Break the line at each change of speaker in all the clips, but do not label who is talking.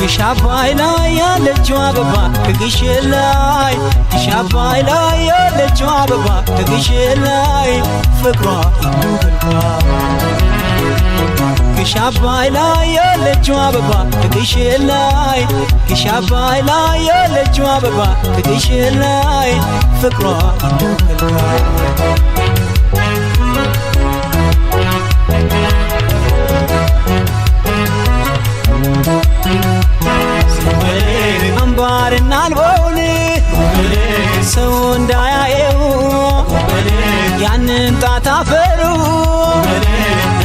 ግሻባይ ላይ ያለችው አበባ ከግሽን ላይ ግሻባይ ላይ ያለችው አበባ ከግሽን ላይ ፍቅሯ ይሞልባል ግሻባይ ላይ ያለችው አበባ ከግሽን ላይ ግሻባይ ላይ ያለችው አበባ ከግሽን ላይ ፍቅሯ ይሞልባል አምባርና አልቦውን ሰው እንዳያየው ያንን ጣት አፈሩ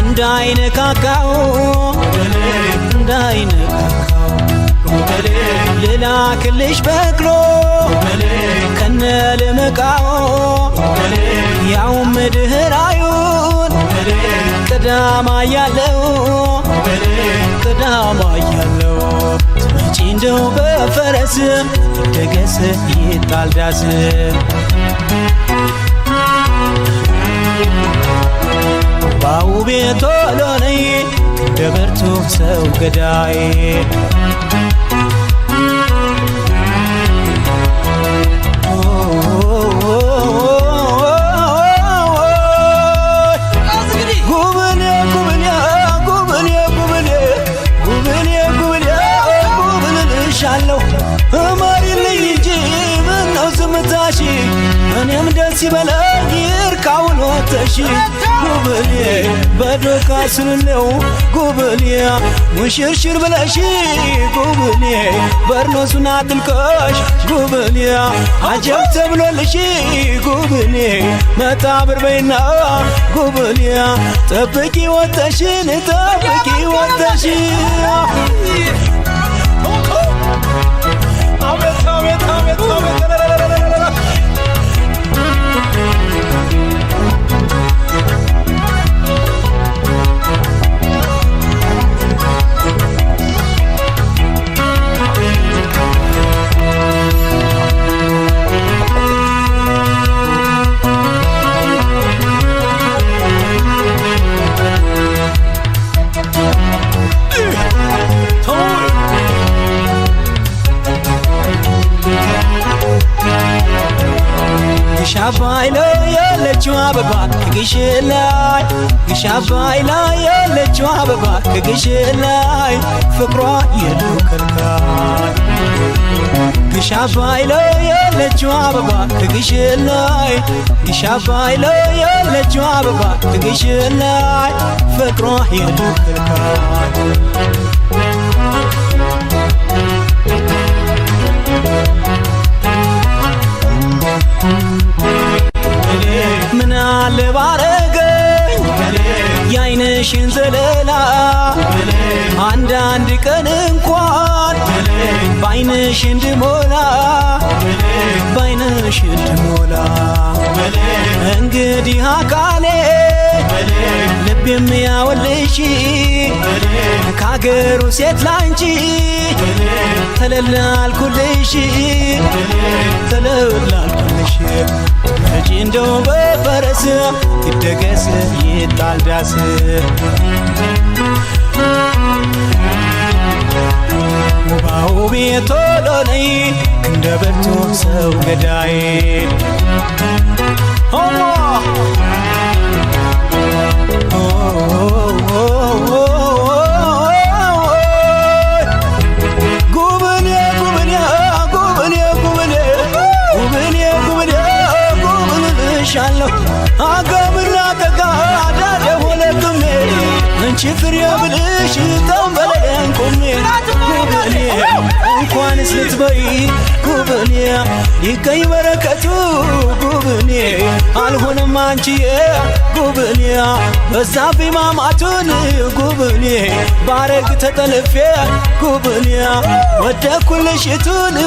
እንዳይነካካው ልላክልሽ በቅሎ ከነ ልምቃው ያው ምድህራዩን ቅዳማ ያለው መጪ እንደው በፈረስ ደገስ ይጣልዳስ ባውቤ ቶሎ ነይ እንደበርቱ ሰው ገዳይ እኔም ደስ ይበለኝ ይርካውን ወተሽ ጉብሌ በዶቃ ስንለው ጉብሌ ሙሽርሽር ብለሽ ጉብሌ በርኖሱን አጥልቀሽ ጉብሌ አጀብ ተብሎልሽ ጉብሌ መጣብር በይና ጉብሌ ጠብቂ ወተሽን ጠብቂ ወተሽ አቤት አቤት አቤት አቤት ግሻባይ ላይ ያለችው አበባ ከግሽን ላይ ግሻባይ ላይ ያለችው አበባ ከግሽን ላይ ፍቅሯ የለው ከልካይ ግሻባይ ላይ ያለችው አበባ ከግሽን ላይ ግሻባይ ላይ ያለችው አበባ ከግሽን ላይ ፍቅሯ የለው ከልካይ ምናለ ባረገኝ ያይነሽን ዘለላ አንዳንድ ቀን እንኳን ባይነሽ እንድሞላ ባይነሽ እንድሞላ እንግዲህ አካሌ ልቤም ያወልሽ ካገሩ ሴት ላንቺ ተለላልኩልሽ ተለላልኩልሽ መጪ እንደው በፈረስ ይደገስ ይጣልዳስ ባውቤ ቶሎ ነይ እንደበርቱ ሰው ገዳይ አጋምና ተጋዳ ደሆለክሜ እንቺ ፍሬ ብልሽ ተንበለደን ቁሜ ጉብኔ እንኳንስ ልትበይ ጉብኔ ይገኝ በረከቱ ጉብኔ አልሆነም አንቺዬ ጉብኔ በዛብኝ ማማቱን ጉብኔ ባረግ ተጠልፌ ጉብኔ ወደኩልሽቱን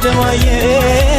ደማዬ